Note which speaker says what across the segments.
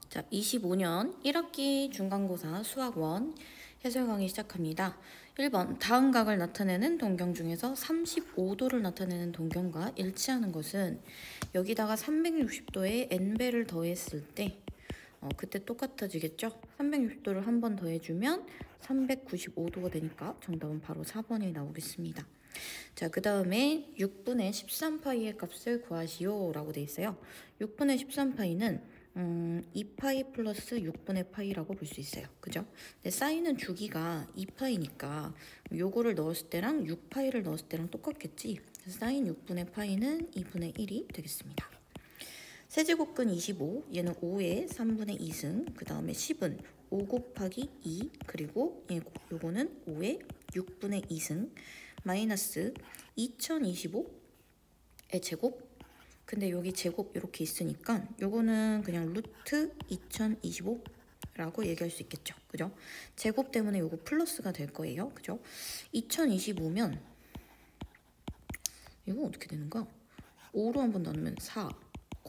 Speaker 1: 자, 25년 1학기 중간고사 수학 1 해설 강의 시작합니다. 1번, 다음 각을 나타내는 동경 중에서 35도를 나타내는 동경과 일치하는 것은 여기다가 360도에 n배를 더했을 때 그때 똑같아지겠죠? 360도를 한 번 더해주면 395도가 되니까 정답은 바로 4번이 나오겠습니다. 자, 그 다음에 6분의 13파이의 값을 구하시오 라고 돼 있어요. 6분의 13파이는 2파이 플러스 6분의 파이라고 볼 수 있어요. 그죠? 근데 사인은 주기가 2파이니까 요거를 넣었을 때랑 6파이를 넣었을 때랑 똑같겠지. 그래서 사인 6분의 파이는 2분의 1이 되겠습니다. 세제곱근 25, 얘는 5의 3분의 2승, 그 다음에 10은 5 곱하기 2, 그리고 요거는 5의 6분의 2승, 마이너스 2025의 제곱. 근데 여기 제곱 이렇게 있으니까 요거는 그냥 루트 2025라고 얘기할 수 있겠죠. 그죠? 제곱 때문에 요거 플러스가 될 거예요. 그죠? 2025면 이거 어떻게 되는가? 5로 한번 나누면 4,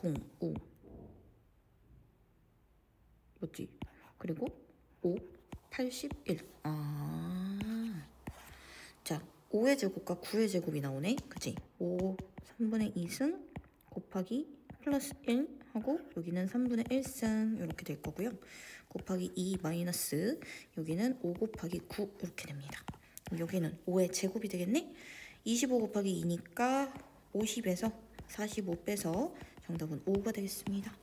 Speaker 1: 0, 5 맞지? 그리고 5, 81. 자, 5의 제곱과 9의 제곱이 나오네. 그치? 5, 3분의 2승 곱하기 플러스 1 하고 여기는 3분의 1승 이렇게 될 거고요. 곱하기 2 마이너스 여기는 5 곱하기 9 이렇게 됩니다. 여기는 5의 제곱이 되겠네? 25 곱하기 2니까 50에서 45 빼서 정답은 5가 되겠습니다.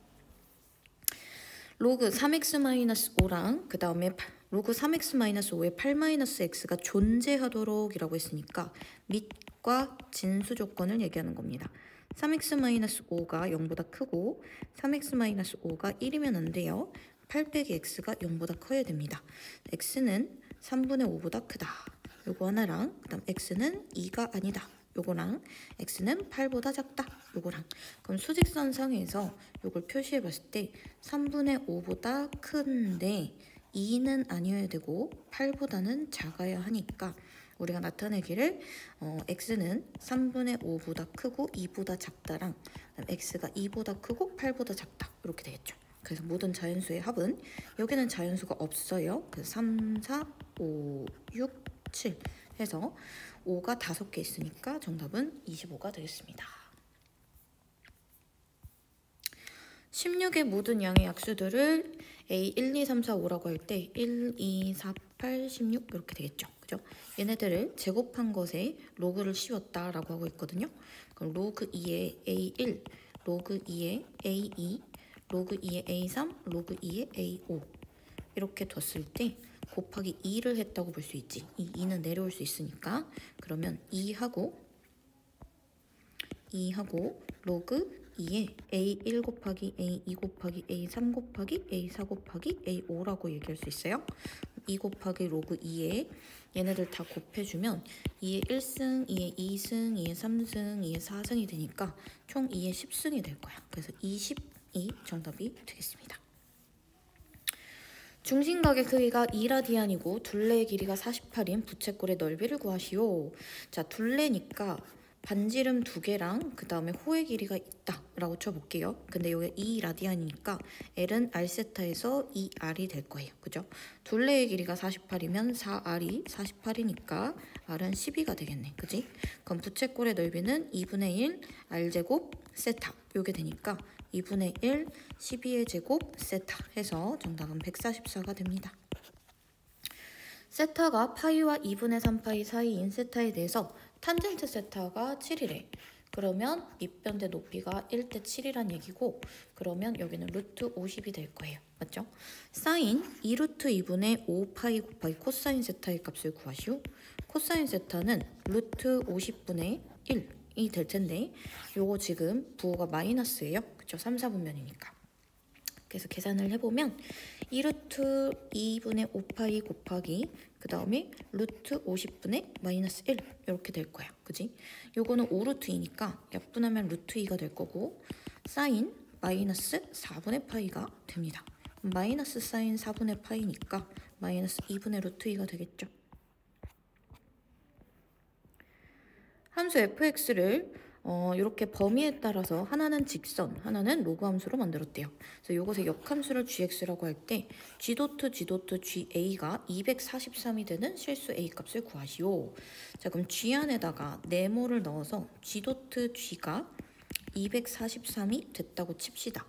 Speaker 1: 로그 3x-5랑 그 다음에 로그 3x-5의 8-x가 존재하도록 이라고 했으니까 밑과 진수 조건을 얘기하는 겁니다. 3x-5가 0보다 크고 3x-5가 1이면 안 돼요. 8 빼기 x가 0보다 커야 됩니다. x는 3분의 5보다 크다. 요거 하나랑 그 다음 x는 2가 아니다. 요거랑 x는 8보다 작다. 요거랑 그럼 수직선상에서 요걸 표시해 봤을 때 3분의 5보다 큰데 2는 아니어야 되고 8보다는 작아야 하니까 우리가 나타내기를 x는 3분의 5보다 크고 2보다 작다랑 x가 2보다 크고 8보다 작다 이렇게 되겠죠. 그래서 모든 자연수의 합은 여기는 자연수가 없어요. 그래서 3, 4, 5, 6, 7 해서 5가 5개 있으니까 정답은 25가 되겠습니다. 16의 모든 양의 약수들을 A 1, 2, 3, 4, 5라고 할 때 1, 2, 4, 8, 16 이렇게 되겠죠. 그죠? 얘네들을 제곱한 것에 로그를 씌웠다라고 하고 있거든요. 그럼 로그 2의 A1, 로그 2의 A2, 로그 2의 A3, 로그 2의 A5 이렇게 뒀을 때 곱하기 2를 했다고 볼 수 있지. 이 2는 내려올 수 있으니까 그러면 2하고 로그 2에 A1 곱하기 A2 곱하기 A3 곱하기 A4 곱하기 A5라고 얘기할 수 있어요. 2 곱하기 로그 2에 얘네들 다 곱해주면 2의 1승, 2의 2승, 2의 3승, 2의 4승이 되니까 총 2의 10승이 될 거야. 그래서 20이 정답이 되겠습니다. 중심각의 크기가 2라디안이고 둘레의 길이가 48인 부채꼴의 넓이를 구하시오. 자, 둘레니까 반지름 2개랑 그 다음에 호의 길이가 있다 라고 쳐볼게요. 근데 여기 2라디안이니까 L은 R세타에서 2R이 될 거예요. 그죠? 둘레의 길이가 48이면 4R이 48이니까 R은 12가 되겠네. 그지? 그럼 부채꼴의 넓이는 2분의 1 R제곱 세타 요게 되니까 2분의 1 12의 제곱 세타 해서 정답은 144가 됩니다. 세타가 파이와 2분의 3파이 사이인 세타에 대해서 탄젠트 세타가 7이래. 그러면 밑변대 높이가 1대 7이란 얘기고 그러면 여기는 루트 50이 될 거예요. 맞죠? 사인 2루트 2분의 5파이 곱하기 코사인 세타의 값을 구하시오. 코사인 세타는 루트 50분의 1이 될 텐데 요거 지금 부호가 마이너스예요. 그쵸? 3, 4분면이니까. 그래서 계산을 해보면 2루트 2분의 5파이 곱하기 그 다음에 루트 50분의 마이너스 1 이렇게 될 거야. 그지? 요거는 5루트 2니까 약분하면 루트 2가 될 거고 사인 마이너스 4분의 파이가 됩니다. 마이너스 사인 4분의 파이니까 마이너스 2분의 루트 2가 되겠죠. 함수 fx를 이렇게 범위에 따라서 하나는 직선, 하나는 로그 함수로 만들었대요. 그래서 이것의 역함수를 gx라고 할 때 ga가 243이 되는 실수 a 값을 구하시오. 자, 그럼 g 안에다가 네모를 넣어서 g가 243이 됐다고 칩시다.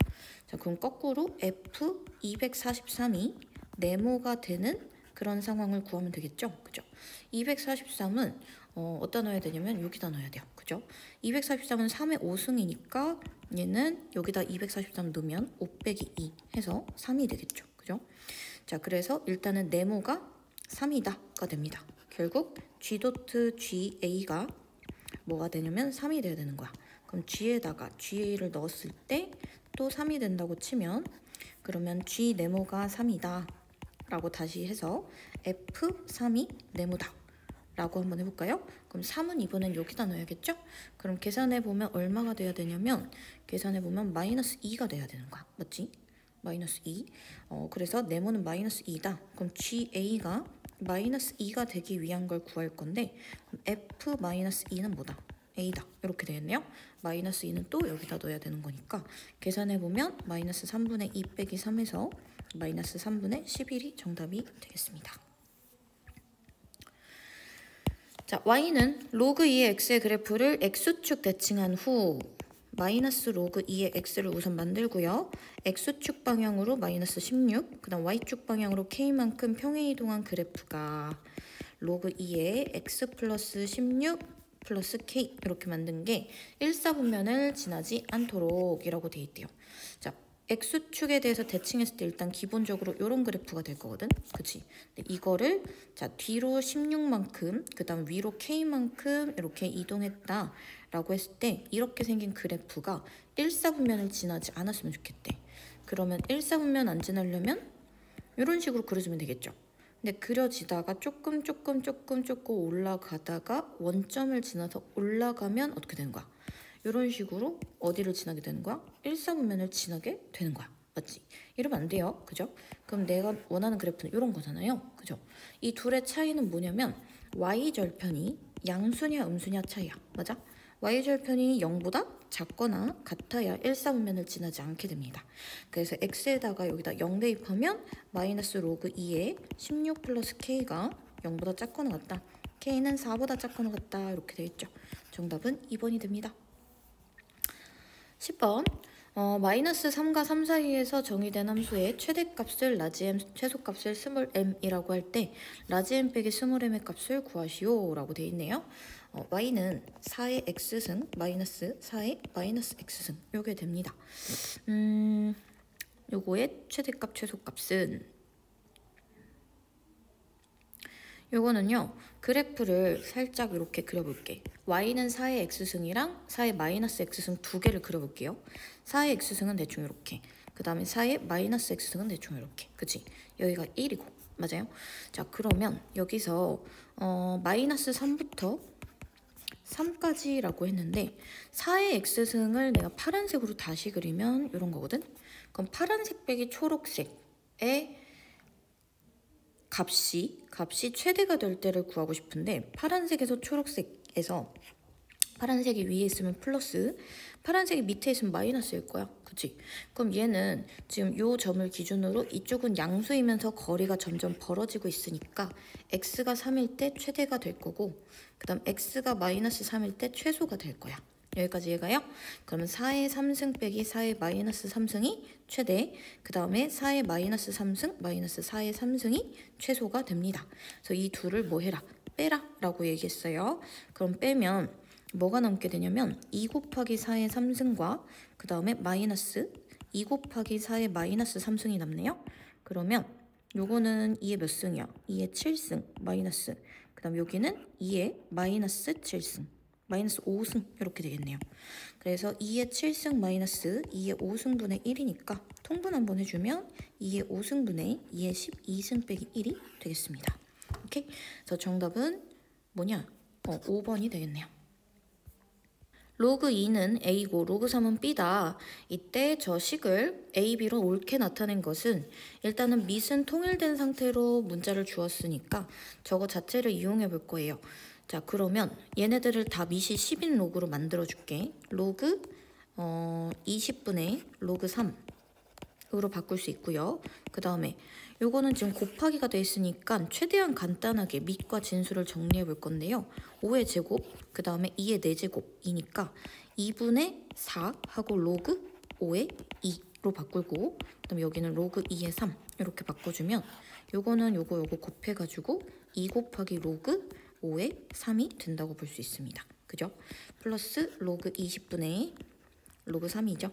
Speaker 1: 자, 그럼 거꾸로 f 243이 네모가 되는 그런 상황을 구하면 되겠죠? 그죠? 243은 어디다 넣어야 되냐면 여기다 넣어야 돼요. 그죠? 243은 3의 5승이니까 얘는 여기다 243 넣으면 5 빼기 2 해서 3이 되겠죠. 그죠? 자, 그래서 일단은 네모가 3이다가 됩니다. 결국 ga가 뭐가 되냐면 3이 돼야 되는 거야. 그럼 g에다가 ga를 넣었을 때 또 3이 된다고 치면 그러면 g 네모가 3이다 라고 다시 해서 f3이 네모다 라고 한번 해볼까요? 그럼 3은 이번엔 여기다 넣어야겠죠? 그럼 계산해보면 얼마가 돼야 되냐면 계산해보면 마이너스 2가 돼야 되는 거야. 맞지? 마이너스 2. 그래서 네모는 마이너스 2다. 그럼 ga가 마이너스 2가 되기 위한 걸 구할 건데 f 마이너스 2는 뭐다? a다. 이렇게 되겠네요. 마이너스 2는 또 여기다 넣어야 되는 거니까 계산해보면 마이너스 3분의 2 빼기 3에서 마이너스 3분의 11이 정답이 되겠습니다. 자, y는 로그 2의 x의 그래프를 x축 대칭한 후 마이너스 로그 2의 x를 우선 만들고요. x축 방향으로 마이너스 16, 그 다음 y축 방향으로 k만큼 평행 이동한 그래프가 로그 2의 x 플러스 16 플러스 k 이렇게 만든 게 1사분면을 지나지 않도록 이라고 돼 있대요. 자, x축에 대해서 대칭했을 때 일단 기본적으로 이런 그래프가 될 거거든. 그치? 근데 이거를 자 뒤로 16만큼 그 다음 위로 k만큼 이렇게 이동했다 라고 했을 때 이렇게 생긴 그래프가 1사분면을 지나지 않았으면 좋겠대. 그러면 1사분면 안 지나려면 이런 식으로 그려주면 되겠죠. 근데 그려지다가 조금 올라가다가 원점을 지나서 올라가면 어떻게 되는 거야? 이런 식으로 어디를 지나게 되는 거야? 1사분면을 지나게 되는 거야. 맞지? 이러면 안 돼요. 그죠? 그럼 내가 원하는 그래프는 이런 거잖아요. 그죠? 이 둘의 차이는 뭐냐면 y절편이 양수냐 음수냐 차이야. 맞아? y절편이 0보다 작거나 같아야 1사분면을 지나지 않게 됩니다. 그래서 x에다가 여기다 0 대입하면 마이너스 로그 2에 16 플러스 k가 0보다 작거나 같다. k는 4보다 작거나 같다. 이렇게 되겠죠. 정답은 2번이 됩니다. 10번 마이너스 3과 3 사이에서 정의된 함수의 최대값을 라지 m, 최소값을 스몰 m이라고 할 때 라지 m 빼기 스몰 m의 값을 구하시오 라고 되어 있네요. y는 4의 x승 마이너스 4의 마이너스 x승 요게 됩니다. 요거의 최대값 최소값은 요거는요 그래프를 살짝 이렇게 그려볼게. y는 4의 x승이랑 4의 마이너스 x승 두 개를 그려볼게요. 4의 x승은 대충 이렇게, 그 다음에 4의 마이너스 x승은 대충 이렇게. 그치? 여기가 1이고 맞아요? 자, 그러면 여기서 마이너스 3부터 3까지라고 했는데 4의 x승을 내가 파란색으로 다시 그리면 이런 거거든? 그럼 파란색 빼기 초록색의 값이 최대가 될 때를 구하고 싶은데 파란색에서 초록색에서 파란색이 위에 있으면 플러스, 파란색이 밑에 있으면 마이너스일 거야. 그치? 그럼 얘는 지금 요 점을 기준으로 이쪽은 양수이면서 거리가 점점 벌어지고 있으니까 x가 3일 때 최대가 될 거고 그 다음 x가 마이너스 3일 때 최소가 될 거야. 여기까지 얘가요? 그러면 4의 3승 빼기 4의 마이너스 3승이 최대, 그 다음에 4의 마이너스 3승 마이너스 4의 3승이 최소가 됩니다. 그래서 이 둘을 뭐 해라? 빼라 라고 얘기했어요. 그럼 빼면 뭐가 남게 되냐면 2 곱하기 4의 3승과 그 다음에 마이너스 2 곱하기 4의 마이너스 3승이 남네요. 그러면 요거는 2의 몇 승이야? 2의 7승 마이너스, 그 다음 여기는 2의 마이너스 7승 마이너스 5승 이렇게 되겠네요. 그래서 2의 7승 마이너스 2의 5승분의 1이니까 통분 한번 해주면 2의 5승분의 2의 12승 빼기 1이 되겠습니다. 오케이? 그래서 정답은 뭐냐? 5번이 되겠네요. 로그 2는 A고 로그 3은 B다. 이때 저 식을 A, B로 옳게 나타낸 것은 일단은 밑은 통일된 상태로 문자를 주었으니까 저거 자체를 이용해 볼 거예요. 자, 그러면 얘네들을 다 미시 10인 로그로 만들어줄게. 로그 20분의 로그 3으로 바꿀 수 있고요. 그 다음에 요거는 지금 곱하기가 돼 있으니까 최대한 간단하게 밑과 진수를 정리해 볼 건데요. 5의 제곱, 그 다음에 2의 4제곱이니까 2분의 4 하고 로그 5의 2로 바꾸고, 그 다음에 여기는 로그 2의 3 이렇게 바꿔주면 요거는 요거 곱해가지고 2 곱하기 로그 5의 3이 된다고 볼 수 있습니다. 그죠? 플러스 로그 20분의 로그 3이죠.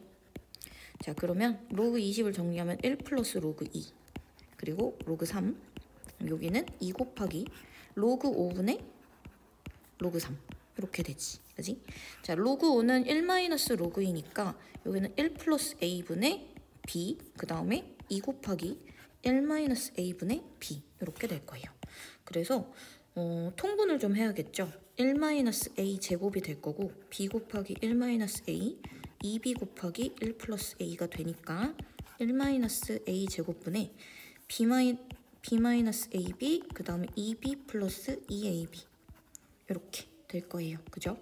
Speaker 1: 자, 그러면 로그 20을 정리하면 1 플러스 로그 2 그리고 로그 3, 여기는 2 곱하기 로그 5분의 로그 3 이렇게 되지. 그지? 자, 로그 5는 1 마이너스 로그 2니까 여기는 1 플러스 a분의 b, 그 다음에 2 곱하기 1 마이너스 a분의 b 이렇게 될 거예요. 그래서 통분을 좀 해야겠죠. 1 마이너스 a 제곱이 될 거고 b 곱하기 1 마이너스 a, 2b 곱하기 1 플러스 a가 되니까 1 마이너스 a 제곱분의 b 마이너스 ab, 그 다음에 2b 플러스 2ab 이렇게 될 거예요. 그죠?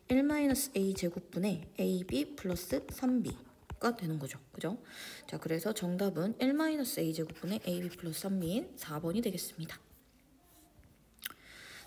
Speaker 1: 1 마이너스 a 제곱분의 ab 플러스 3b가 되는 거죠. 그죠? 자, 그래서 정답은 1 마이너스 a 제곱분의 ab 플러스 3b인 4번이 되겠습니다.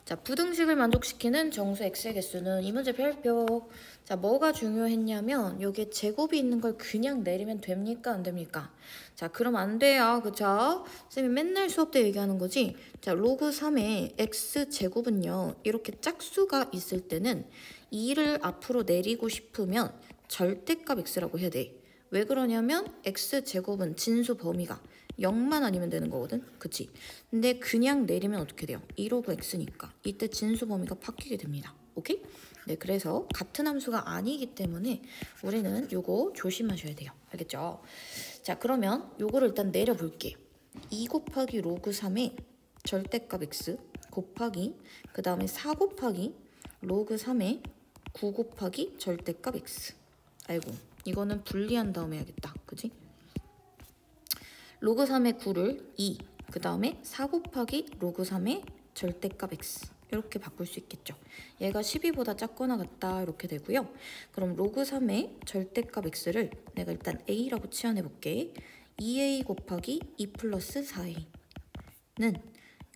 Speaker 1: 자, 부등식을 만족시키는 정수 x의 개수는 이 문제 별표. 자, 뭐가 중요했냐면 여기에 제곱이 있는 걸 그냥 내리면 됩니까? 안 됩니까? 자, 그럼 안 돼요. 그쵸? 쌤이 맨날 수업 때 얘기하는 거지. 자, 로그 3의 x제곱은요. 이렇게 짝수가 있을 때는 2를 앞으로 내리고 싶으면 절대값 x라고 해야 돼. 왜 그러냐면 x제곱은 진수 범위가 0만 아니면 되는 거거든. 그치? 근데 그냥 내리면 어떻게 돼요? 2로그 x니까 이때 진수 범위가 바뀌게 됩니다. 오케이? 네, 그래서 같은 함수가 아니기 때문에 우리는 요거 조심하셔야 돼요. 알겠죠? 자, 그러면 요거를 일단 내려볼게. 2 곱하기 로그 3의 절대값 x 곱하기 그 다음에 4 곱하기 로그 3의 9 곱하기 절대값 x. 아이고, 이거는 분리한 다음에 해야겠다. 그치? 로그 3의 9를 2, 그 다음에 4 곱하기 로그 3의 절대값 x 이렇게 바꿀 수 있겠죠. 얘가 12보다 작거나 같다 이렇게 되고요. 그럼 로그 3의 절대값 x를 내가 일단 a라고 치환해 볼게. 2a 곱하기 2 플러스 4a는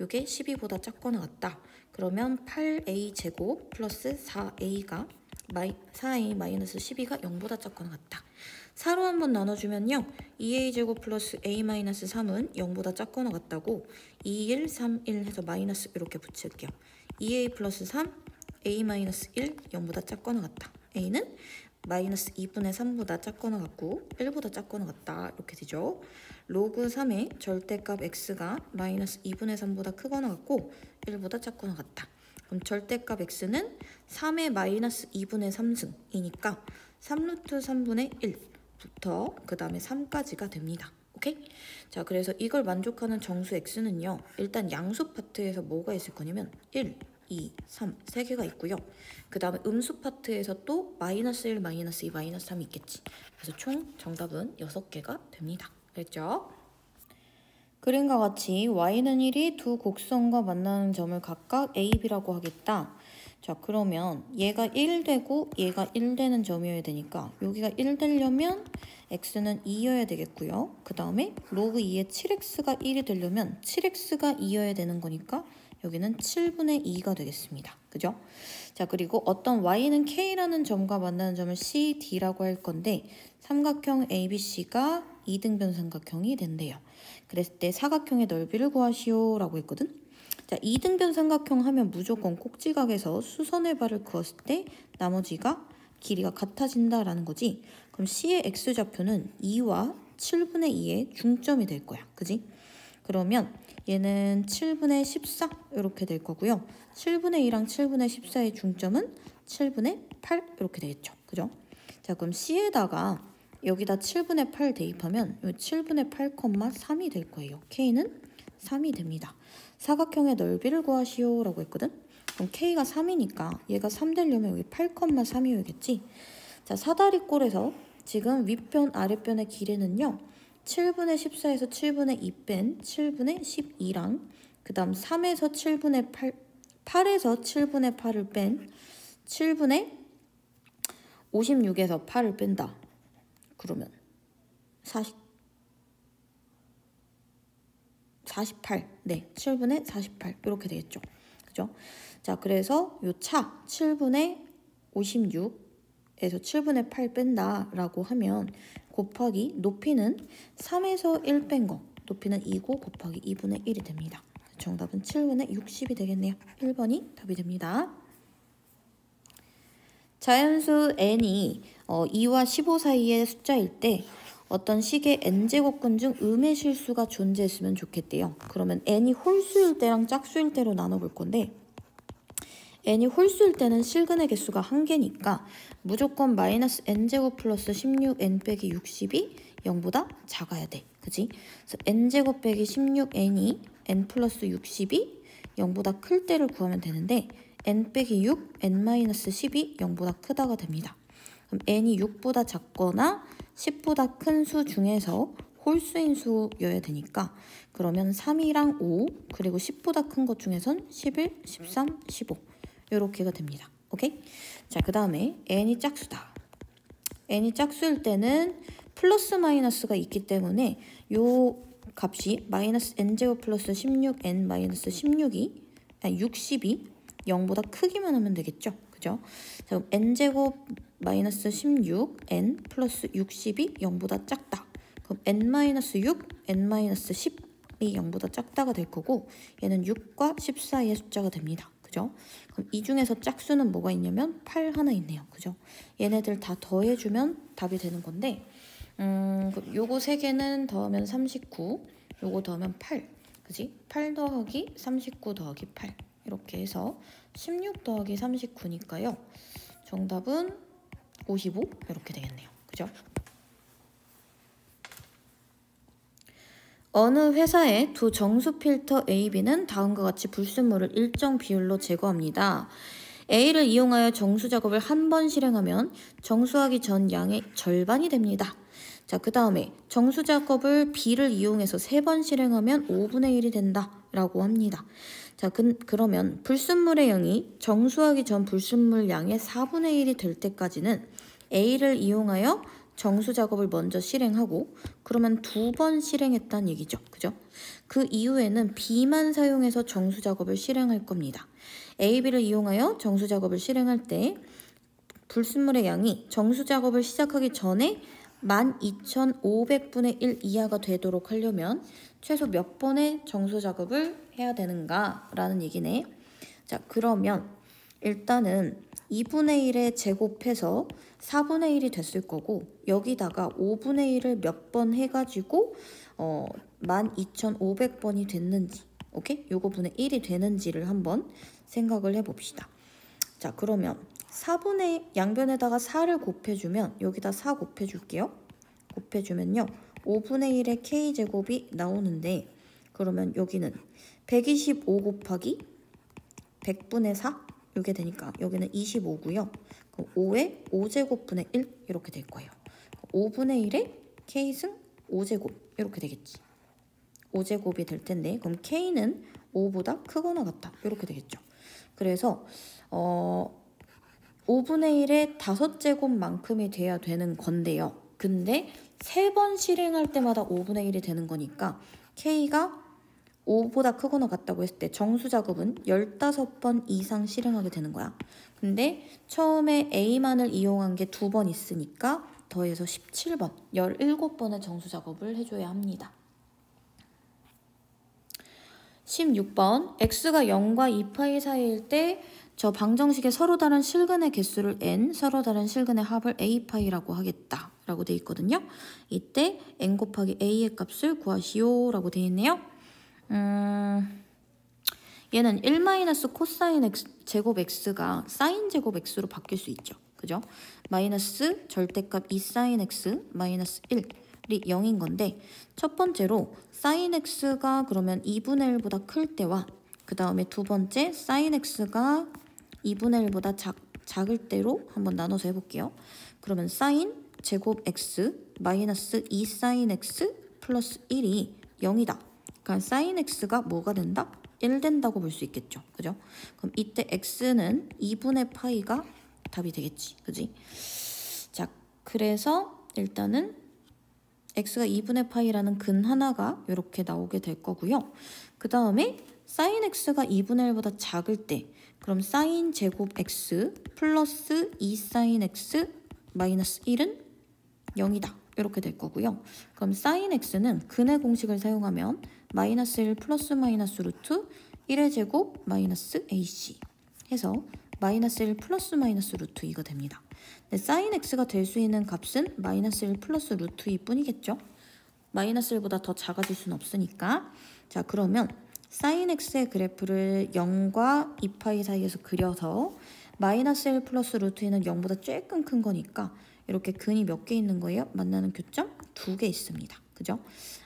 Speaker 1: 이게 12보다 작거나 같다. 그러면 8a 제곱 플러스 4a가 4a 마이너스 12가 0보다 작거나 같다. 4로 한번 나눠주면요. 2a 제곱 플러스 a 마이너스 3은 0보다 작거나 같다고 2, 1, 3, 1 해서 마이너스 이렇게 붙일게요. 2a 플러스 3, a 마이너스 1, 0보다 작거나 같다. a는 마이너스 2분의 3보다 작거나 같고 1보다 작거나 같다. 이렇게 되죠. 로그 3의 절대값 x가 마이너스 2분의 3보다 크거나 같고 1보다 작거나 같다. 그럼 절대값 x는 3의 마이너스 2분의 3승이니까 3루트 3분의 1부터 그 다음에 3까지가 됩니다. 오케이? 자, 그래서 이걸 만족하는 정수 x는요. 일단 양수 파트에서 뭐가 있을 거냐면 1, 2, 3, 3개가 있고요. 그 다음에 음수 파트에서 또 마이너스 1, 마이너스 2, 마이너스 3이 있겠지. 그래서 총 정답은 6개가 됩니다. 알겠죠? 그림과 같이 y는 1이 두 곡선과 만나는 점을 각각 a, b라고 하겠다. 자, 그러면 얘가 1 되고 얘가 1 되는 점이어야 되니까 여기가 1 되려면 x는 2여야 되겠고요. 그 다음에 로그 2의 7x가 1이 되려면 7x가 2여야 되는 거니까 여기는 7분의 2가 되겠습니다. 그죠? 자, 그리고 어떤 y는 k라는 점과 만나는 점을 c, d라고 할 건데 삼각형 ABC가 2등변 삼각형이 된대요. 그랬을 때 사각형의 넓이를 구하시오 라고 했거든. 자, 2등변 삼각형 하면 무조건 꼭지각에서 수선의 발을 그었을 때 나머지가 길이가 같아진다라는 거지. 그럼 C의 X좌표는 2와 7분의 2의 중점이 될 거야. 그지? 그러면 얘는 7분의 14 이렇게 될 거고요. 7분의 2랑 7분의 14의 중점은 7분의 8 이렇게 되겠죠. 그죠? 자, 그럼 C에다가 여기다 7분의 8 대입하면 7분의 8,3이 될 거예요. K는 3이 됩니다. 사각형의 넓이를 구하시오 라고 했거든. 그럼 K가 3이니까 얘가 3 되려면 여기 8,3이어야겠지. 자, 사다리꼴에서 지금 윗변 아랫변의 길이는요. 7분의 14에서 7분의 2 뺀 7분의 12랑 그 다음 3에서 7분의 8 8에서 7분의 8을 뺀 7분의 56에서 8을 뺀다. 그러면 48. 네, 7분의 48 이렇게 되겠죠. 그죠? 자, 그래서 요 차 7분의 56에서 7분의 8 뺀다라고 하면 곱하기 높이는 3에서 1 뺀 거. 높이는 2고 곱하기 2분의 1이 됩니다. 정답은 7분의 60이 되겠네요. 1번이 답이 됩니다. 자연수 n이 2와 15 사이의 숫자일 때 어떤 식의 n제곱근 중 음의 실수가 존재했으면 좋겠대요. 그러면 n이 홀수일 때랑 짝수일 때로 나눠볼 건데 n이 홀수일 때는 실근의 개수가 1개니까 무조건 마이너스 n제곱 플러스 16n 빼기 60이 0보다 작아야 돼. 그지? 그래서 n제곱 빼기 16n이 n 플러스 60이 0보다 클 때를 구하면 되는데 n 빼기 6, n-10이 0보다 크다가 됩니다. 그럼 n이 6보다 작거나 10보다 큰 수 중에서 홀수인 수여야 되니까 그러면 3이랑 5 그리고 10보다 큰 것 중에선 11, 13, 15 이렇게가 됩니다. 오케이? 자, 그 다음에 n이 짝수다. n이 짝수일 때는 플러스 마이너스가 있기 때문에 요 값이 마이너스 n제곱 플러스 16n 마이너스 60이 0보다 크기만 하면 되겠죠. 그죠? 자, 그럼 n제곱 마이너스 16n 플러스 60이 0보다 작다. 그럼 n-6, n-10이 0보다 작다가 될 거고 얘는 6과 10 사이의 숫자가 됩니다. 그죠? 그럼 이 중에서 짝수는 뭐가 있냐면 8 하나 있네요. 그죠? 얘네들 다 더해주면 답이 되는 건데 요거 3개는 더하면 39, 요거 더하면 8. 그지? 8 더하기 39 더하기 8 이렇게 해서 16 더하기 39니까요. 정답은 55 이렇게 되겠네요. 그죠? 어느 회사의 두 정수 필터 A, B는 다음과 같이 불순물을 일정 비율로 제거합니다. A를 이용하여 정수 작업을 한 번 실행하면 정수하기 전 양의 절반이 됩니다. 자, 그 다음에 정수 작업을 B를 이용해서 3번 실행하면 5분의 1이 된다 라고 합니다. 자, 그러면 불순물의 양이 정수하기 전 불순물 양의 4분의 1이 될 때까지는 A를 이용하여 정수 작업을 먼저 실행하고 그러면 2번 실행했다는 얘기죠. 그죠? 그 이후에는 B만 사용해서 정수 작업을 실행할 겁니다. A, B를 이용하여 정수 작업을 실행할 때 불순물의 양이 정수 작업을 시작하기 전에 12,500분의 1 이하가 되도록 하려면 최소 몇 번의 정수 작업을 해야 되는가 라는 얘기네. 자, 그러면 일단은 2분의 1에 제곱해서 4분의 1이 됐을 거고 여기다가 5분의 1을 몇 번 해가지고 12,500번이 됐는지 오케이? 요거 분의 1이 되는지를 한번 생각을 해봅시다. 자, 그러면 4분의 양변에다가 4를 곱해주면 여기다 4 곱해줄게요. 곱해주면요 5분의 1의 k제곱이 나오는데 그러면 여기는 125 곱하기 100분의 4 이게 되니까 여기는 25고요. 그럼 5의 5제곱분의 1 이렇게 될 거예요. 5분의 1의 k승 5제곱 이렇게 되겠지. 5제곱이 될 텐데 그럼 k는 5보다 크거나 같다 이렇게 되겠죠. 그래서 5분의 1의 5제곱만큼이 돼야 되는 건데요. 근데 3번 실행할 때마다 5분의 1이 되는 거니까 k가 5보다 크거나 같다고 했을 때 정수 작업은 15번 이상 실행하게 되는 거야. 근데 처음에 A만을 이용한 게 2번 있으니까 더해서 17번, 17번의 정수 작업을 해줘야 합니다. 16번 x가 0과 2파이 사이일 때 저 방정식에 서로 다른 실근의 개수를 n, 서로 다른 실근의 합을 a파이라고 하겠다 라고 돼 있거든요. 이때 n 곱하기 a의 값을 구하시오 라고 돼 있네요. 얘는 1- 코사인 x 제곱 x가 사인 제곱 x로 바뀔 수 있죠. 그죠? 마이너스 절대값 2사인 x 마이너스 1이 0인 건데 첫 번째로 사인 x가 그러면 2분의 1보다 클 때와 그 다음에 두 번째 사인 x가 2분의 1보다 작을 때로 한번 나눠서 해볼게요. 그러면 사인 제곱 x 마이너스 2사인 x 플러스 1이 0이다. 그러니까 사인 x가 뭐가 된다? 1 된다고 볼 수 있겠죠. 그죠? 그럼 이때 x는 2분의 파이가 답이 되겠지. 그지? 자, 그래서 일단은 x가 2분의 파이라는 근 하나가 이렇게 나오게 될 거고요. 그 다음에 sin x가 2분의 1보다 작을 때 그럼 sin 제곱 x 플러스 2sin x 마이너스 1은 0이다. 이렇게 될 거고요. 그럼 sin x는 근의 공식을 사용하면 마이너스 1 플러스 마이너스 루트 1의 제곱 마이너스 ac 해서 마이너스 1 플러스 마이너스 루트 2가 됩니다. 네, sin x가 될 수 있는 값은 마이너스 1 플러스 루트 2 뿐이겠죠. 마이너스 1보다 더 작아질 수는 없으니까. 자, 그러면 sin x의 그래프를 0과 2파이 사이에서 그려서 마이너스 1 플러스 루트 2는 0보다 조금 큰 거니까 이렇게 근이 몇 개 있는 거예요? 만나는 교점 2개 있습니다. 그죠?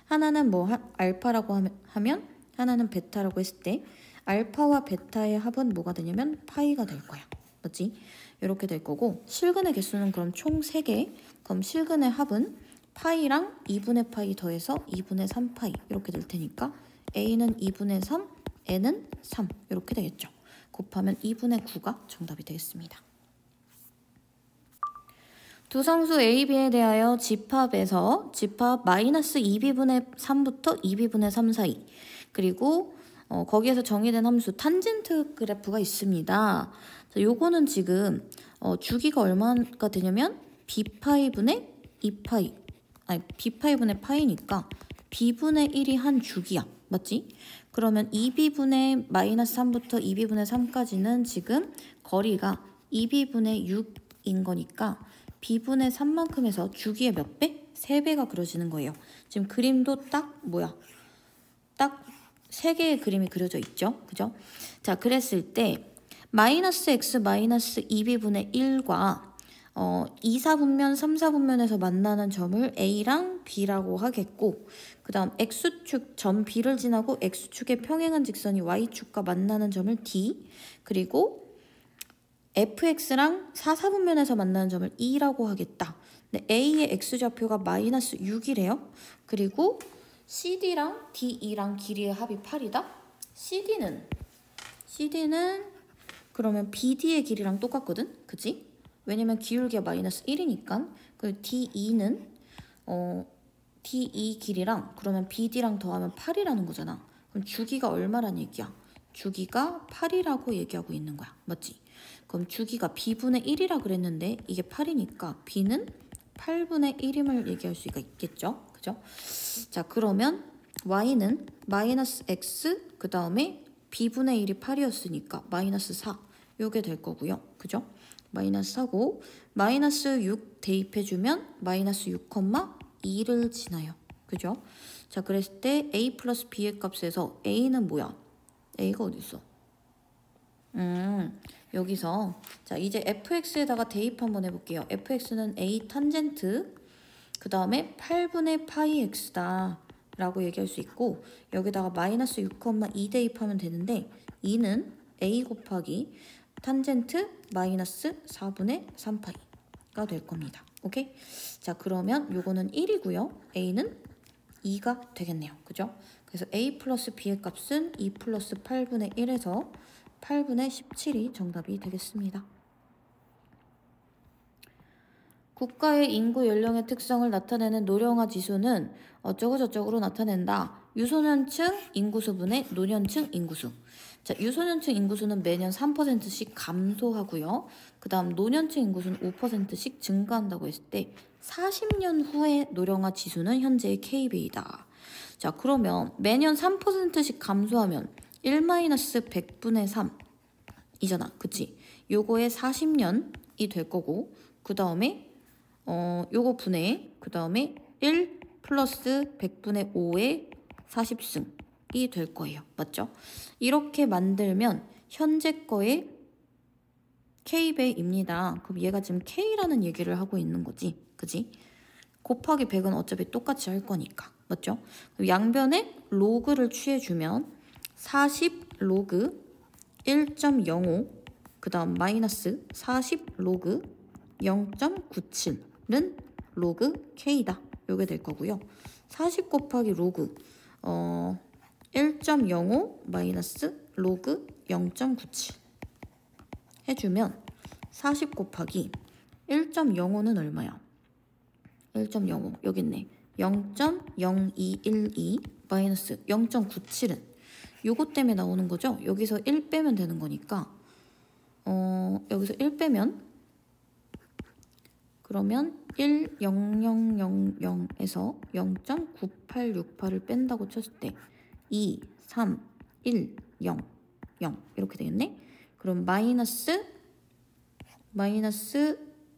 Speaker 1: 하나는 뭐 알파라고 하면 하나는 베타라고 했을 때 알파와 베타의 합은 뭐가 되냐면 파이가 될 거야. 맞지? 이렇게 될 거고 실근의 개수는 그럼 총 3개. 그럼 실근의 합은 파이랑 2분의 파이 더해서 2분의 3파이 이렇게 될 테니까 a는 2분의 3, n은 3 이렇게 되겠죠. 곱하면 2분의 9가 정답이 되겠습니다. 두 상수 a, b에 대하여 집합에서 집합 마이너스 2b분의 3부터 2b분의 3 사이 그리고 거기에서 정의된 함수 탄젠트 그래프가 있습니다. 자, 요거는 지금 주기가 얼마가 되냐면 b파이분의 2파이 아니 b파이분의 파이니까 b분의 1이 한 주기야. 맞지? 그러면 2b분의 마이너스 3부터 2b분의 3까지는 지금 거리가 2b분의 6인 거니까 b분의 3만큼 해서 주기의 몇 배? 3배가 그려지는 거예요. 지금 그림도 딱 뭐야? 딱 3개의 그림이 그려져 있죠. 그죠? 자, 그랬을 때 마이너스 x 마이너스 2b분의 1과 2, 4분면, 3, 4분면에서 만나는 점을 A랑 B라고 하겠고 그 다음 X축 점 B를 지나고 X축에 평행한 직선이 Y축과 만나는 점을 D 그리고 FX랑 4, 4분면에서 만나는 점을 E라고 하겠다. 근데 A의 X좌표가 마이너스 6이래요. 그리고 CD랑 DE랑 길이의 합이 8이다. CD는 그러면 BD의 길이랑 똑같거든. 그치? 왜냐면 기울기가 마이너스 1이니까 그리고 DE는 DE 길이랑 그러면 BD랑 더하면 8이라는 거잖아. 그럼 주기가 얼마란 얘기야? 주기가 8이라고 얘기하고 있는 거야. 맞지? 그럼 주기가 B분의 1이라 그랬는데 이게 8이니까 B는 8분의 1임을 얘기할 수가 있겠죠. 그죠? 자, 그러면 Y는 마이너스 X 그 다음에 B분의 1이 8이었으니까 마이너스 4 요게 될 거고요. 그죠? 마이너스 4고 마이너스 6 대입해주면 마이너스 6,2를 지나요. 그죠? 자, 그랬을 때 a 플러스 b의 값에서 a는 뭐야? a가 어디 있어? 여기서 자 이제 fx에다가 대입 한번 해볼게요. fx는 a 탄젠트 그 다음에 8분의 파이 x다 라고 얘기할 수 있고 여기다가 마이너스 6,2 대입하면 되는데 2는 a 곱하기 탄젠트 마이너스 4분의 3파이가 될 겁니다. 오케이? 자, 그러면 요거는 1이고요. a는 2가 되겠네요. 그죠? 그래서 a 플러스 b의 값은 2 플러스 8분의 1에서 8분의 17이 정답이 되겠습니다. 국가의 인구 연령의 특성을 나타내는 노령화 지수는 어쩌고저쩌고로 나타낸다. 유소년층 인구수분의 노년층 인구수. 자, 유소년층 인구수는 매년 3%씩 감소하고요. 그 다음 노년층 인구수는 5%씩 증가한다고 했을 때 40년 후의 노령화 지수는 현재의 KB이다. 자, 그러면 매년 3%씩 감소하면 1-100분의 3이잖아. 그치? 요거의 40년이 될 거고 그 다음에 요거 분의 그 다음에 1 플러스 100분의 5의 40승이 될 거예요. 맞죠? 이렇게 만들면 현재 거의 K배입니다. 그럼 얘가 지금 K라는 얘기를 하고 있는 거지. 그지? 곱하기 100은 어차피 똑같이 할 거니까. 맞죠? 그럼 양변에 로그를 취해주면 40 로그 1.05 그 다음 마이너스 40 로그 0.97는 로그 K다. 요게 될 거고요. 40 곱하기 로그 1.05 마이너스 로그 0.97 해주면 40 곱하기 1.05는 얼마야? 1.05 여기 있네. 0.0212 마이너스 0.97은 요거 때문에 나오는 거죠? 여기서 1 빼면 되는 거니까 여기서 1 빼면 그러면 1,0000에서 0.9868을 뺀다고 쳤을 때 2, 3, 1, 0, 0 이렇게 되겠네? 그럼 마이너스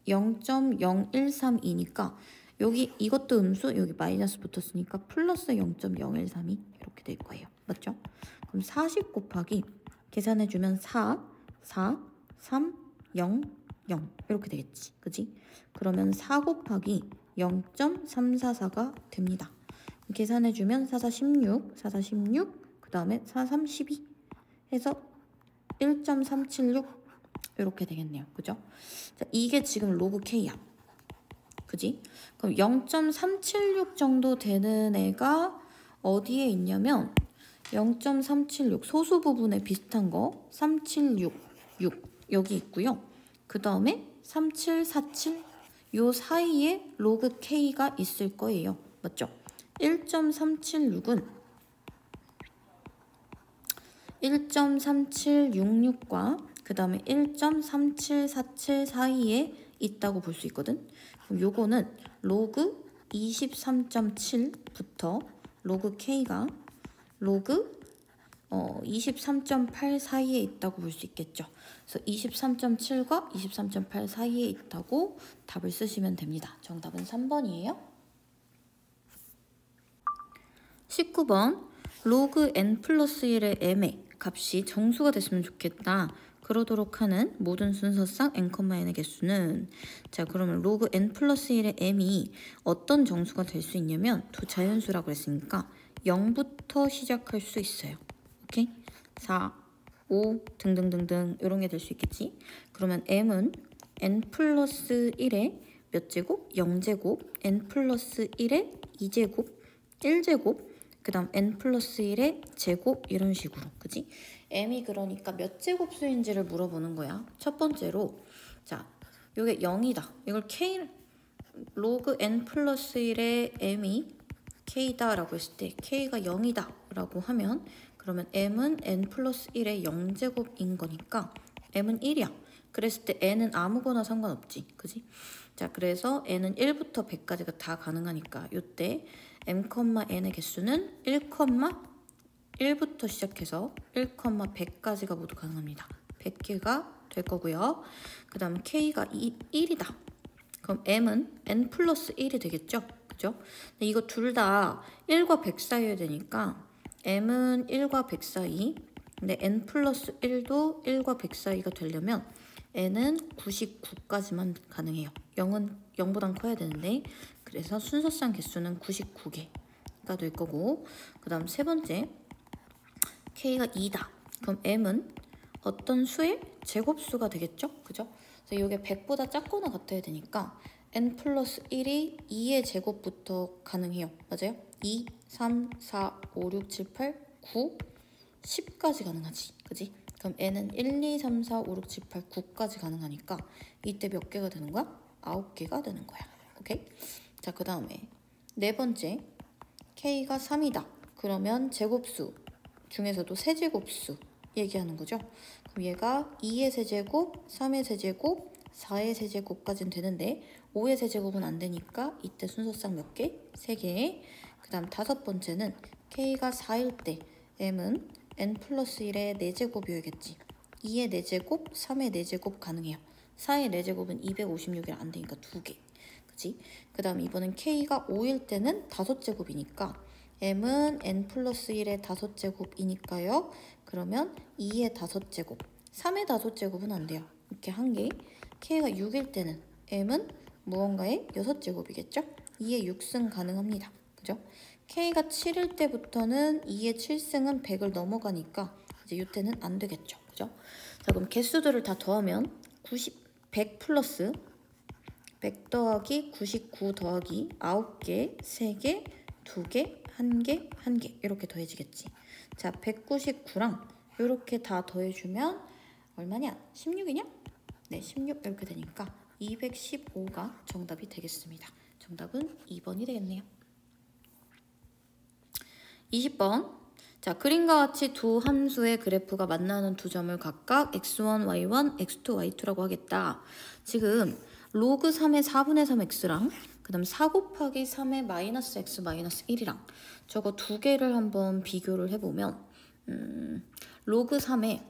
Speaker 1: 0.0132니까 여기 이것도 음수, 여기 마이너스 붙었으니까 플러스 0.0132 이렇게 될 거예요. 맞죠? 그럼 40 곱하기 계산해주면 4, 4, 3, 0, 0 이렇게 되겠지. 그지? 그러면 4 곱하기 0.344가 됩니다. 계산해주면 4, 4, 16, 4, 4, 16, 그 다음에 4, 3, 12 해서 1.376 이렇게 되겠네요. 그죠? 자, 이게 지금 로그 K야. 그지? 그럼 0.376 정도 되는 애가 어디에 있냐면 0.376 소수 부분에 비슷한 거 376, 6 여기 있고요. 그 다음에 3747 요 사이에 로그 K가 있을 거예요. 맞죠? 1.376은 1.3766과 그 다음에 1.3747 사이에 있다고 볼 수 있거든. 그럼 요거는 로그 23.7부터 로그 K가 로그 23.8 사이에 있다고 볼 수 있겠죠. 그래서 23.7과 23.8 사이에 있다고 답을 쓰시면 됩니다. 정답은 3번이에요. 19번 로그 n 플러스 1의 m의 값이 정수가 됐으면 좋겠다. 그러도록 하는 모든 순서상 n의 개수는 자 그러면 로그 n 플러스 1의 m이 어떤 정수가 될 수 있냐면 두 자연수라고 했으니까 0부터 시작할 수 있어요. 오케이? 4, 5 등등등등 이런 게 될 수 있겠지. 그러면 m은 n 플러스 1의 몇 제곱? 0제곱 n 플러스 1의 2제곱 1제곱 그 다음 n 플러스 1의 제곱 이런 식으로 그지? m이 그러니까 몇 제곱수인지를 물어보는 거야. 첫 번째로 자 요게 0이다. 이걸 k 로그 n 플러스 1의 m이 k다 라고 했을 때 k가 0이다 라고 하면 그러면 m은 n 플러스 1의 0제곱인 거니까 m은 1이야. 그랬을 때 n은 아무거나 상관없지. 그지? 자 그래서 n은 1부터 100까지가 다 가능하니까 요때 m,n의 개수는 1,1부터 시작해서 1,100까지가 모두 가능합니다. 100개가 될 거고요. 그 다음 k가 1이다. 그럼 m은 n 플러스 1이 되겠죠? 그죠? 근데 이거 둘 다 1과 100 사이여야 되니까 m은 1과 100 사이 근데 n 플러스 1도 1과 100 사이가 되려면 n은 99까지만 가능해요. 0은 0보단 커야 되는데 그래서 순서상 개수는 99개가 될 거고 그 다음 세 번째 k가 2다. 그럼 m은 어떤 수의 제곱수가 되겠죠? 그죠? 그래서 이게 100보다 작거나 같아야 되니까 n 플러스 1이 2의 제곱부터 가능해요. 맞아요? 2, 3, 4, 5, 6, 7, 8, 9, 10까지 가능하지. 그지? 그럼 n은 1, 2, 3, 4, 5, 6, 7, 8, 9까지 가능하니까 이때 몇 개가 되는 거야? 9개가 되는 거야. 오케이? 자, 그 다음에 네 번째 k가 3이다. 그러면 제곱수 중에서도 세제곱수 얘기하는 거죠. 그럼 얘가 2의 세제곱, 3의 세제곱, 4의 세제곱까지는 되는데 5의 세제곱은 안 되니까 이때 순서상 몇 개? 3개. 그 다음 다섯 번째는 k가 4일 때 m은 n 플러스 1의 4제곱이어야겠지. 2의 4제곱, 3의 4제곱 가능해요. 4의 4제곱은 256이 안 되니까 2개. 그치? 그 다음 이번엔 k가 5일 때는 5제곱이니까 m은 n 플러스 1의 5제곱이니까요. 그러면 2의 5제곱, 3의 5제곱은 안 돼요. 이렇게 한 개. k가 6일 때는 m은 무언가의 6제곱이겠죠? 2의 6승 가능합니다. 그죠? k가 7일 때부터는 2의 7승은 100을 넘어가니까 이제 이때는 안 되겠죠. 그죠? 자, 그럼 개수들을 다 더하면 100 플러스 100 더하기 99 더하기 9개, 3개, 2개, 한 개, 한 개 이렇게 더해지겠지. 자, 199랑 이렇게 다 더해주면 얼마냐? 16이냐? 네, 16 이렇게 되니까 215가 정답이 되겠습니다. 정답은 2번이 되겠네요. 20번. 자, 그림과 같이 두 함수의 그래프가 만나는 두 점을 각각 x1, y1, x2, y2라고 하겠다. 지금 로그 3의 4분의 3x랑 그 다음 4 곱하기 3의 마이너스 x 마이너스 1이랑 저거 두 개를 한번 비교를 해보면 로그 3의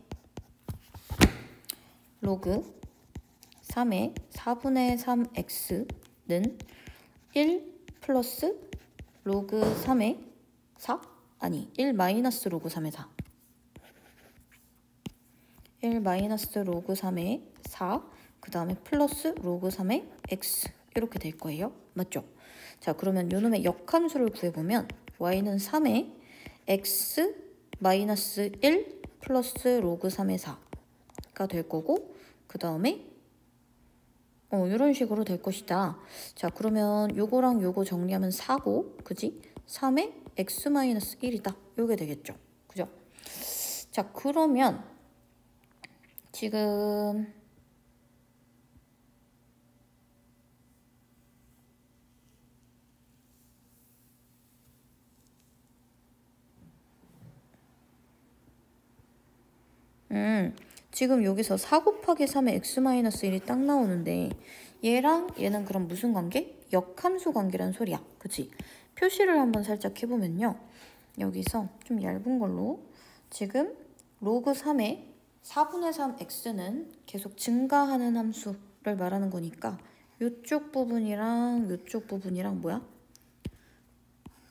Speaker 1: 4분의 3x는 1 플러스 로그 3의 4? 아니 1 마이너스 로그 3의 4 1 마이너스 로그 3의 4 그 다음에 플러스 로그 3의 x 이렇게 될 거예요. 맞죠? 자, 그러면 요놈의 역함수를 구해보면 y는 3의 x 마이너스 1 플러스 로그 3의 4가 될 거고 그 다음에 이런 식으로 될 것이다. 자, 그러면 요거랑 요거 정리하면 4고 그지? 3의 x-1이다. 요게 되겠죠. 그죠? 자, 그러면 지금 지금 여기서 4 곱하기 3의 x-1이 딱 나오는데 얘랑 얘는 그럼 무슨 관계? 역함수 관계란 소리야. 그치? 표시를 한번 살짝 해보면요. 여기서 좀 얇은 걸로 지금 로그 3의 4분의 3x는 계속 증가하는 함수를 말하는 거니까 이쪽 부분이랑 이쪽 부분이랑 뭐야?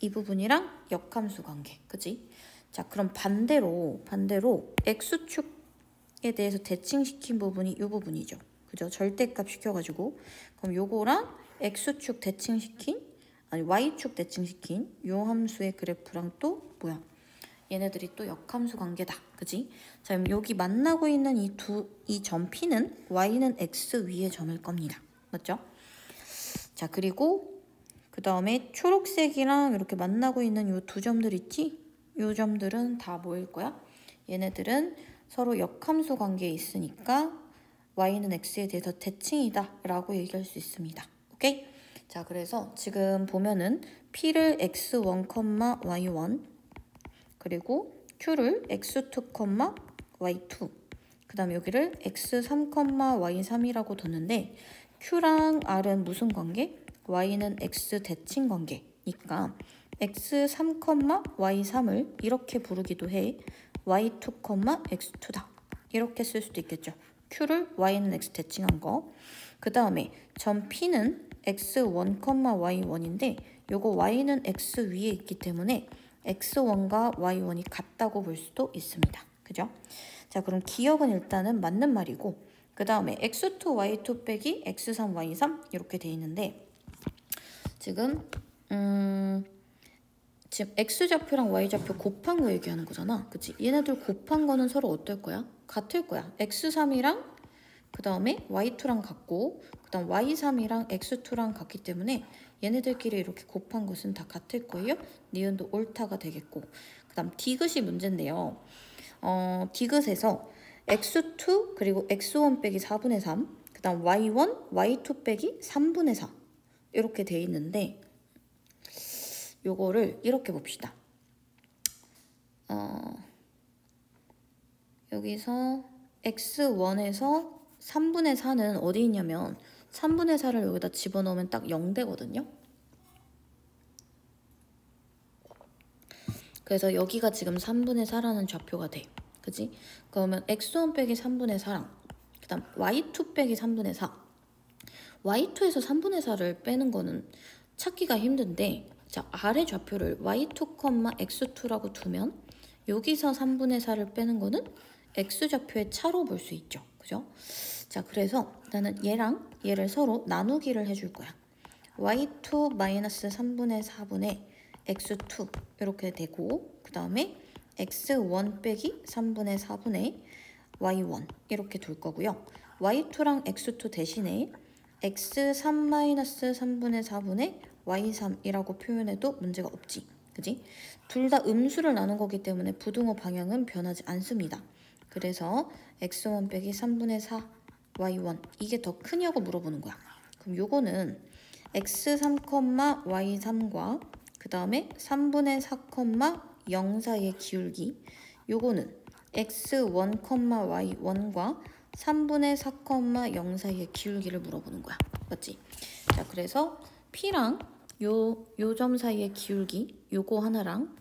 Speaker 1: 이 부분이랑 역함수 관계. 그치? 자, 그럼 반대로 x축에 대해서 대칭시킨 부분이 이 부분이죠. 그죠? 절대값 시켜가지고 그럼 요거랑 x축 대칭시킨 아니 y축 대칭시킨 요 함수의 그래프랑 또 뭐야? 얘네들이 또 역함수 관계다. 그지? 자, 그럼 여기 만나고 있는 이 점 P는 y는 x 위의 점일 겁니다. 맞죠? 자, 그리고 그 다음에 초록색이랑 이렇게 만나고 있는 요 두 점들 있지? 요 점들은 다 뭐일 거야? 얘네들은 서로 역함수 관계에 있으니까 y는 x에 대해서 대칭이다 라고 얘기할 수 있습니다. 오케이? 자, 그래서 지금 보면은 p를 x1, y1 그리고 q를 x2, y2 그 다음에 여기를 x3, y3이라고 뒀는데 q랑 r은 무슨 관계? y는 x 대칭 관계니까 x3, y3을 이렇게 부르기도 해. y2, x2다. 이렇게 쓸 수도 있겠죠. q를 y는 x 대칭한 거. 그 다음에 점 P는 x1, y1인데 요거 y는 x 위에 있기 때문에 x1과 y1이 같다고 볼 수도 있습니다. 그죠? 자, 그럼 기억은 일단은 맞는 말이고 그 다음에 x2, y2 빼기 x3, y3 이렇게 돼 있는데 지금 x좌표랑 y좌표 곱한 거 얘기하는 거잖아. 그치? 얘네들 곱한 거는 서로 어떨 거야? 같을 거야. x3이랑 그 다음에 y2랑 같고 그 다음 y3이랑 x2랑 같기 때문에 얘네들끼리 이렇게 곱한 것은 다 같을 거예요. 니은도 옳다가 되겠고 그 다음 디귿이 문제인데요. 디귿에서 x2 그리고 x1 빼기 4분의 3 그 다음 y1, y2 빼기 3분의 4 이렇게 돼 있는데 요거를 이렇게 봅시다. 여기서 x1에서 3분의 4는 어디 있냐면 3분의 4를 여기다 집어넣으면 딱 0되거든요. 그래서 여기가 지금 3분의 4라는 좌표가 돼. 그지? 그러면 x1 빼기 3분의 4랑 그 다음 y2 빼기 3분의 4 y2에서 3분의 4를 빼는 거는 찾기가 힘든데 자, 아래 좌표를 y2, x2라고 두면 여기서 3분의 4를 빼는 거는 x좌표의 차로 볼 수 있죠. 그죠? 자, 그래서 나는 얘랑 얘를 서로 나누기를 해줄 거야. y2 마이너스 3분의 4분의 x2 이렇게 되고 그 다음에 x1 빼기 3분의 4분의 y1 이렇게 둘 거고요. y2랑 x2 대신에 x3 마이너스 3분의 4분의 y3이라고 표현해도 문제가 없지. 그지? 둘 다 음수를 나눈 거기 때문에 부등호 방향은 변하지 않습니다. 그래서 x1 빼기 3분의 4 y1 이게 더 크냐고 물어보는 거야. 그럼 요거는 x3, y3과 그 다음에 3분의 4, 0 사이의 기울기 요거는 x1, y1과 3분의 4, 0 사이의 기울기를 물어보는 거야. 맞지? 자, 그래서 P랑 요 점 사이의 기울기 요거 하나랑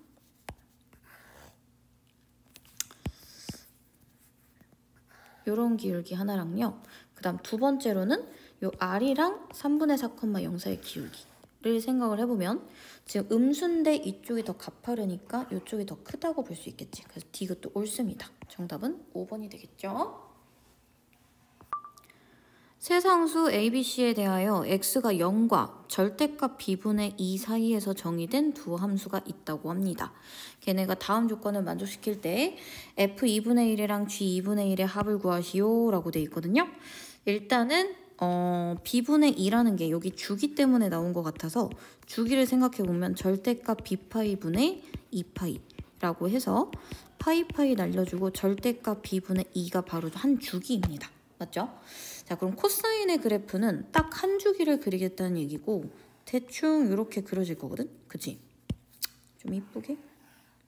Speaker 1: 요런 기울기 하나랑요. 그 다음 두 번째로는 요 R이랑 3분의 4, 0 사이의 기울기를 생각을 해보면 지금 음수인데 이쪽이 더 가파르니까 이쪽이 더 크다고 볼 수 있겠지. 그래서 D가 옳습니다. 정답은 5번이 되겠죠. 세상수 ABC에 대하여 x가 0과 절대값 b분의 2 사이에서 정의된 두 함수가 있다고 합니다. 걔네가 다음 조건을 만족시킬 때 f2분의 1이랑 g2분의 1의 합을 구하시오 라고 돼 있거든요. 일단은 b분의 2라는 게 여기 주기 때문에 나온 것 같아서 주기를 생각해보면 절대값 b파이분의 2파이라고 해서 파이 날려주고 절대값 b분의 2가 바로 한 주기입니다. 맞죠? 자, 그럼 코사인의 그래프는 딱 한 주기를 그리겠다는 얘기고 대충 이렇게 그려질 거거든? 그치? 좀 이쁘게?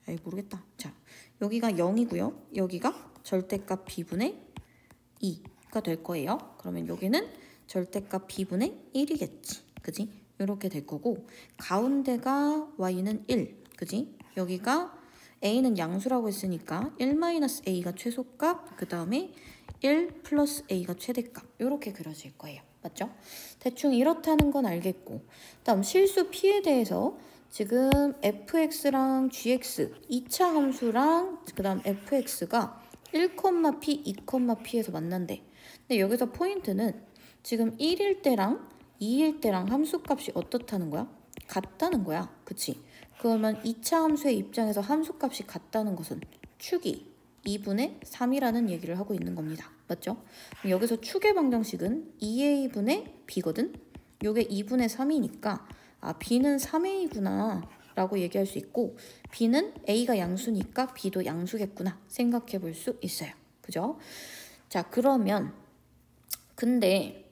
Speaker 1: 아이 모르겠다. 자, 여기가 0이고요. 여기가 절대값 b분의 2가 될 거예요. 그러면 여기는 절대값 b분의 1이겠지. 그지? 이렇게 될 거고 가운데가 y는 1. 그지? 여기가 a는 양수라고 했으니까 1-a가 최소값 그 다음에 1 플러스 a가 최대값 이렇게 그려질 거예요. 맞죠? 대충 이렇다는 건 알겠고 다음 실수 p에 대해서 지금 fx랑 gx 2차 함수랑 그 다음 fx가 1,p, 2,p에서 만난대. 근데 여기서 포인트는 지금 1일 때랑 2일 때랑 함수값이 어떻다는 거야? 같다는 거야. 그치? 그러면 2차 함수의 입장에서 함수값이 같다는 것은 축이 2분의 3이라는 얘기를 하고 있는 겁니다. 맞죠? 그럼 여기서 축의 방정식은 2a분의 b거든? 요게 2분의 3이니까 아 b는 3a구나 라고 얘기할 수 있고 b는 a가 양수니까 b도 양수겠구나 생각해 볼 수 있어요. 그죠? 자, 그러면 근데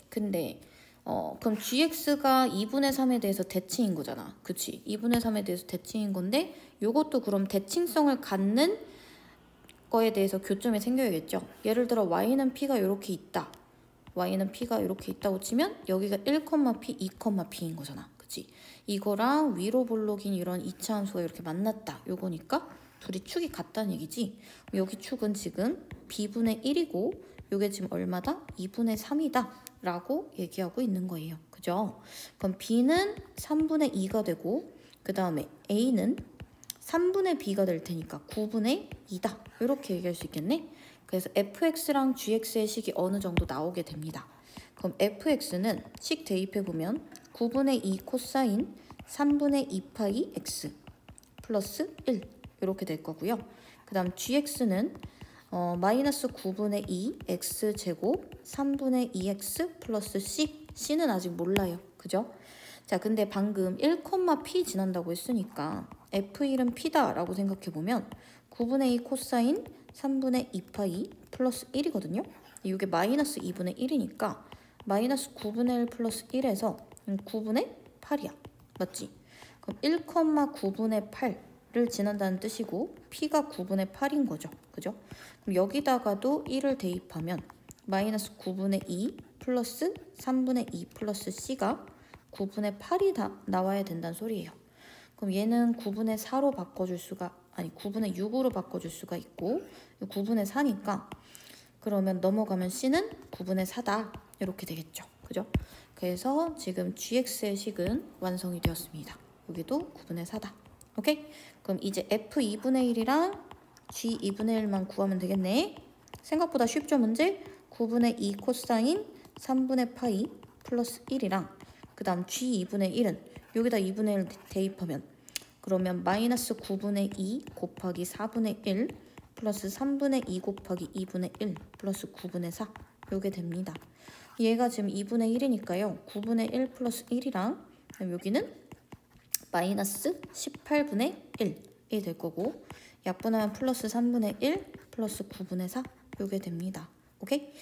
Speaker 1: 그럼 gx가 2분의 3에 대해서 대칭인 거잖아. 그치? 2분의 3에 대해서 대칭인 건데 요것도 그럼 대칭성을 갖는 거에 대해서 교점이 생겨야겠죠. 예를 들어 y는 p가 이렇게 있다. y는 p가 이렇게 있다고 치면 여기가 1,p, 2,p인 거잖아. 그치? 이거랑 위로 볼록인 이런 2차 함수가 이렇게 만났다. 요거니까 둘이 축이 같다는 얘기지. 여기 축은 지금 b분의 1이고 요게 지금 얼마다? 2분의 3이다 라고 얘기하고 있는 거예요. 그죠? 그럼 b는 3분의 2가 되고 그 다음에 a는 3분의 b가 될 테니까 9분의 2다. 이렇게 얘기할 수 있겠네. 그래서 fx랑 gx의 식이 어느 정도 나오게 됩니다. 그럼 fx는 식 대입해보면 9분의 2 코사인 3분의 2파이 x 플러스 1 이렇게 될 거고요. 그 다음 gx는 마이너스 9분의 2 x제곱 3분의 2x 플러스 c는 아직 몰라요. 그죠? 자, 근데 방금 1,p 지난다고 했으니까 f1은 p다 라고 생각해보면 9분의 2 코사인 3분의 2파이 플러스 1이거든요. 이게 마이너스 2분의 1이니까 마이너스 9분의 1 플러스 1에서 9분의 8이야. 맞지? 그럼 1,9분의 8를 지난다는 뜻이고 p가 9분의 8인 거죠. 그죠? 그럼 여기다가도 1을 대입하면 마이너스 9분의 2 플러스 3분의 2 플러스 c가 9분의 8이 다 나와야 된다는 소리예요. 그럼 얘는 9분의 4로 바꿔줄 수가 아니 9분의 6으로 바꿔줄 수가 있고 9분의 4니까 그러면 넘어가면 c는 9분의 4다 이렇게 되겠죠. 그죠? 그래서 지금 gx의 식은 완성이 되었습니다. 여기도 9분의 4다. 오케이? 그럼 이제 f2분의 1이랑 g2분의 1만 구하면 되겠네. 생각보다 쉽죠 문제? 9분의 2 코사인 3분의 파이 플러스 1이랑 그 다음 g2분의 1은 여기다 2분의 1 대입하면 그러면 마이너스 9분의 2 곱하기 4분의 1 플러스 3분의 2 곱하기 2분의 1 플러스 9분의 4 요게 됩니다. 얘가 지금 2분의 1이니까요. 9분의 1 플러스 1이랑 여기는 마이너스 18분의 1이 될 거고 약분하면 플러스 3분의 1 플러스 9분의 4 요게 됩니다. 오케이?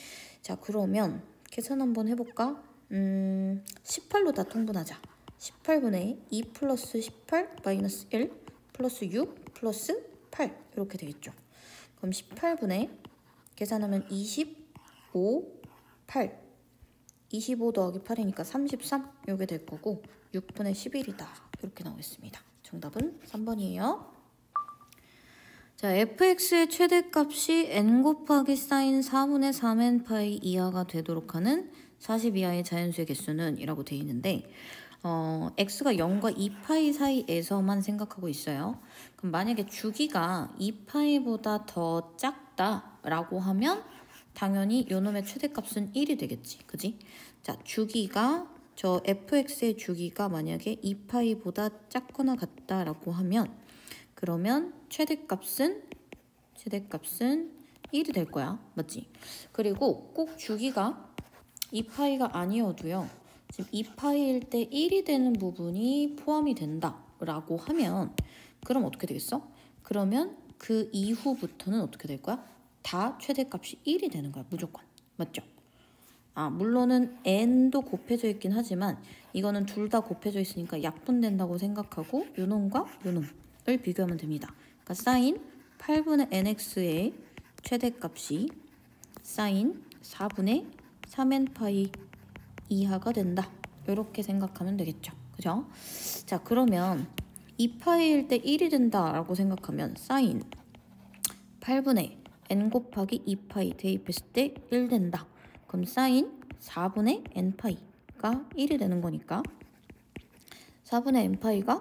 Speaker 1: 자, 그러면 계산 한번 해볼까? 18로 다 통분하자. 18분의 2 플러스 18 마이너스 1 플러스 6 플러스 8 이렇게 되겠죠. 그럼 18분의 계산하면 25, 8 25 더하기 8이니까 33 요게 될 거고 6분의 11이다 이렇게 나오겠습니다. 정답은 3번이에요. 자, fx의 최대값이 n 곱하기 사인 4분의 3n파이 이하가 되도록 하는 40 이하의 자연수의 개수는 이라고 되어 있는데 x가 0과 2파이 사이에서만 생각하고 있어요. 그럼 만약에 주기가 2파이보다 더 작다라고 하면 당연히 요놈의 최대값은 1이 되겠지. 그지? 자, 주기가 저 fx의 주기가 만약에 2파이보다 작거나 같다라고 하면 그러면 최대값은 1이 될 거야. 맞지? 그리고 꼭 주기가 2파이가 아니어도요. 지금 2파이일 때 1이 되는 부분이 포함이 된다라고 하면 그럼 어떻게 되겠어? 그러면 그 이후부터는 어떻게 될 거야? 다 최대값이 1이 되는 거야. 무조건. 맞죠? 물론은 n도 곱해져 있긴 하지만 이거는 둘 다 곱해져 있으니까 약분된다고 생각하고 요놈과 요놈을 비교하면 됩니다. 그러니까 사인 8분의 nx의 최대값이 사인 4분의 3n파이 이하가 된다. 이렇게 생각하면 되겠죠. 그죠? 자, 그러면 2파이일 때 1이 된다라고 생각하면 사인 8분의 n 곱하기 2파이 대입했을 때 1 된다. 그럼 사인 4분의 n파이가 1이 되는 거니까 4분의 n파이가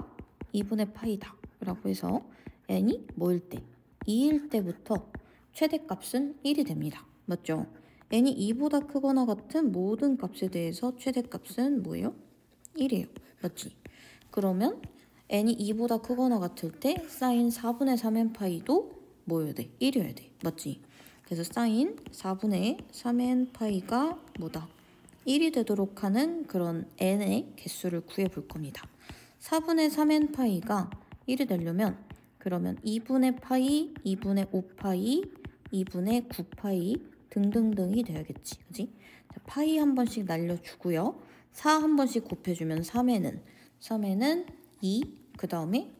Speaker 1: 2분의 파이다 라고 해서 n이 뭐일 때? 2일 때부터 최대값은 1이 됩니다. 맞죠? n이 2보다 크거나 같은 모든 값에 대해서 최대값은 뭐예요? 1이에요. 맞지? 그러면 n이 2보다 크거나 같을 때 사인 4분의 3n파이도 뭐여야 돼? 1이어야 돼. 맞지? 그래서 사인 4분의 3n파이가 뭐다? 1이 되도록 하는 그런 n의 개수를 구해볼 겁니다. 4분의 3n파이가 1이 되려면 그러면 2분의 파이, 2분의 5파이, 2분의 9파이 등등등이 돼야겠지. 그지? 자, 파이 한 번씩 날려주고요. 4 한 번씩 곱해주면 3에는 2, 그 다음에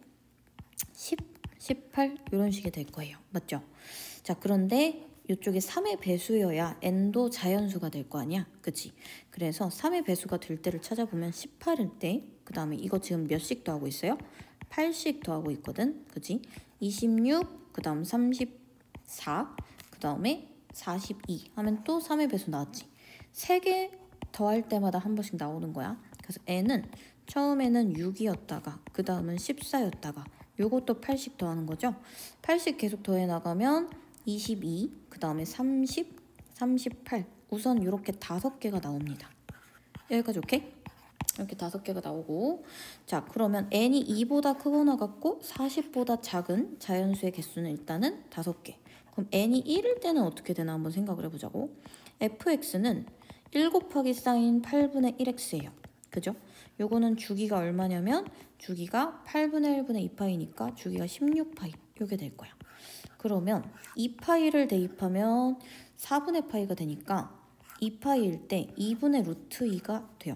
Speaker 1: 10, 18 이런 식이 될 거예요. 맞죠? 자, 그런데 이쪽에 3의 배수여야 n도 자연수가 될 거 아니야? 그치? 그래서 3의 배수가 될 때를 찾아보면 18일 때, 그 다음에 이거 지금 몇씩 더하고 있어요? 8씩 더하고 있거든? 그치? 26, 그 다음 34, 그 다음에 42 하면 또 3의 배수 나왔지? 3개 더할 때마다 한 번씩 나오는 거야. 그래서 n은 처음에는 6이었다가 그 다음은 14였다가 요것도 8씩 더하는 거죠. 8씩 계속 더해 나가면 22, 그 다음에 30, 38 우선 이렇게 5개가 나옵니다. 여기까지 오케이? 이렇게 5개가 나오고 자, 그러면 n이 2보다 크거나 같고 40보다 작은 자연수의 개수는 일단은 5개. 그럼 n이 1일 때는 어떻게 되나 한번 생각을 해보자고. fx는 1 곱하기 사인 8분의 1x예요. 그죠? 요거는 주기가 얼마냐면 주기가 8분의 1분의 2파이니까 주기가 16파이 요게 될 거야. 그러면 2파이를 대입하면 4분의 파이가 되니까 2파이일 때 2분의 루트 2가 돼요.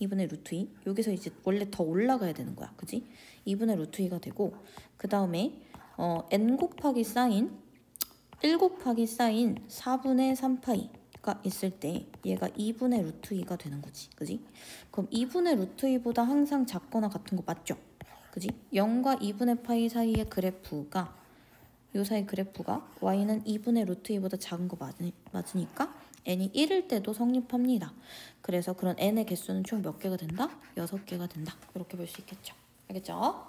Speaker 1: 2분의 루트 2 여기서 이제 원래 더 올라가야 되는 거야. 그지? 2분의 루트 2가 되고 그 다음에 n 곱하기 사인 1 곱하기 사인 4분의 3파이가 있을 때 얘가 2분의 루트 2가 되는 거지. 그지? 그럼 2분의 루트 2보다 항상 작거나 같은 거 맞죠? 그지? 0과 2분의 파이 사이의 그래프가 요 사이 그래프가 y는 2분의 루트 2보다 작은 거 맞으니까 n이 1일 때도 성립합니다. 그래서 그런 n의 개수는 총 몇 개가 된다? 6개가 된다. 이렇게 볼 수 있겠죠. 알겠죠?